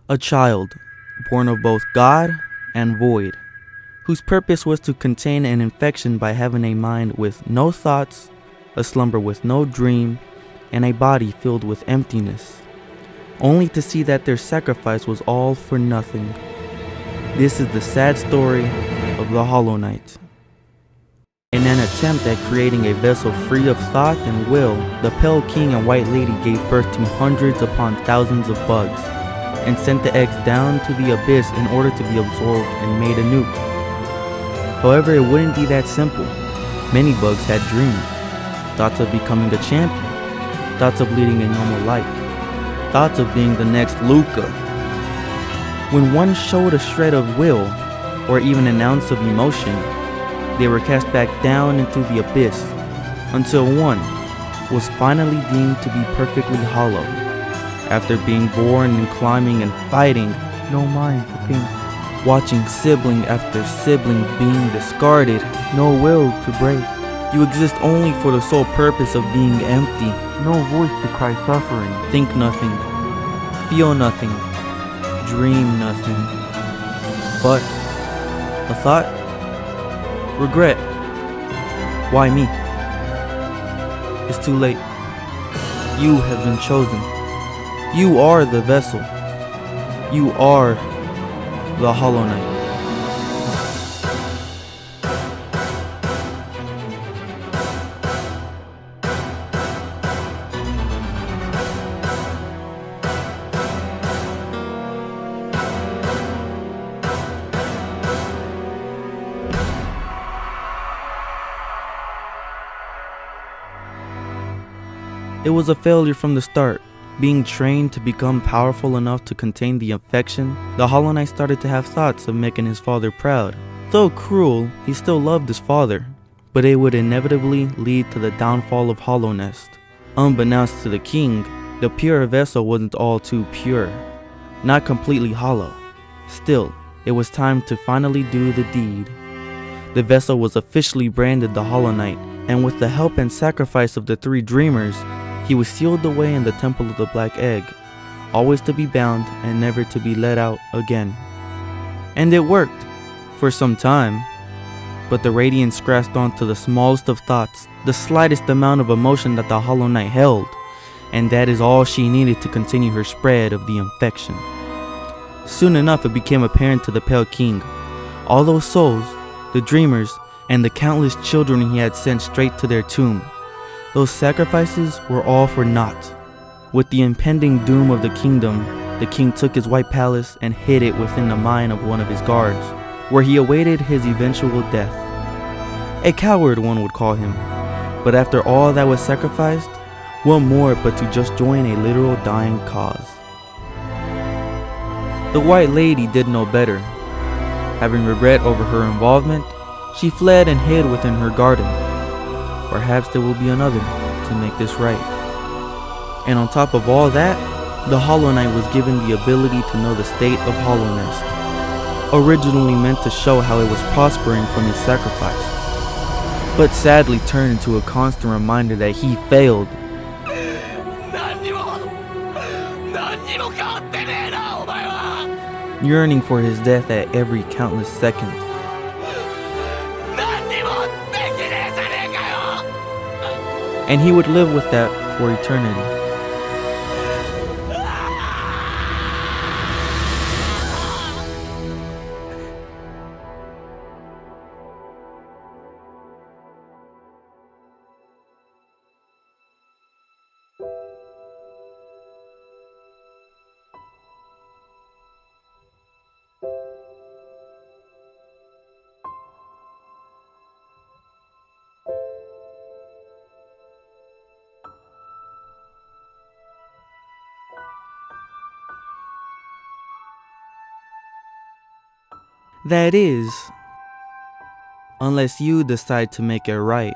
A child, born of both God and void, whose purpose was to contain an infection by having a mind with no thoughts, a slumber with no dream, and a body filled with emptiness, only to see that their sacrifice was all for nothing. This is the sad story of the Hollow Knight. In an attempt at creating a vessel free of thought and will, the Pale King and White Lady gave birth to hundreds upon thousands of bugs, and sent the eggs down to the abyss in order to be absorbed and made anew. However, it wouldn't be that simple. Many bugs had dreams, thoughts of becoming a champion, thoughts of leading a normal life, thoughts of being the next Luca. When one showed a shred of will, or even an ounce of emotion, they were cast back down into the abyss, until one was finally deemed to be perfectly hollow. After being born and climbing and fighting, no mind to think, watching sibling after sibling being discarded, no will to break. You exist only for the sole purpose of being empty, no voice to cry suffering, think nothing, feel nothing, dream nothing. But a thought? Regret. Why me? It's too late. You have been chosen. You are the vessel. You are the Hollow Knight. It was a failure from the start. Being trained to become powerful enough to contain the infection, the Hollow Knight started to have thoughts of making his father proud. Though cruel, he still loved his father, but it would inevitably lead to the downfall of Hallownest. Unbeknownst to the king, the pure vessel wasn't all too pure, not completely hollow. Still, it was time to finally do the deed. The vessel was officially branded the Hollow Knight, and with the help and sacrifice of the three dreamers, he was sealed away in the Temple of the Black Egg, always to be bound and never to be let out again. And it worked, for some time, but the radiance grasped onto the smallest of thoughts, the slightest amount of emotion that the Hollow Knight held, and that is all she needed to continue her spread of the infection. Soon enough it became apparent to the Pale King, all those souls, the dreamers, and the countless children he had sent straight to their tomb, those sacrifices were all for naught. With the impending doom of the kingdom, the king took his white palace and hid it within the mind of one of his guards, where he awaited his eventual death. A coward, one would call him, but after all that was sacrificed, what more but to just join a literal dying cause? The White Lady did no better. Having regret over her involvement, she fled and hid within her garden. Perhaps there will be another to make this right. And on top of all that, the Hollow Knight was given the ability to know the state of Hallownest, originally meant to show how it was prospering from his sacrifice, but sadly turned into a constant reminder that he failed. Yearning for his death at every countless second. And he would live with that for eternity. That is, unless you decide to make it right.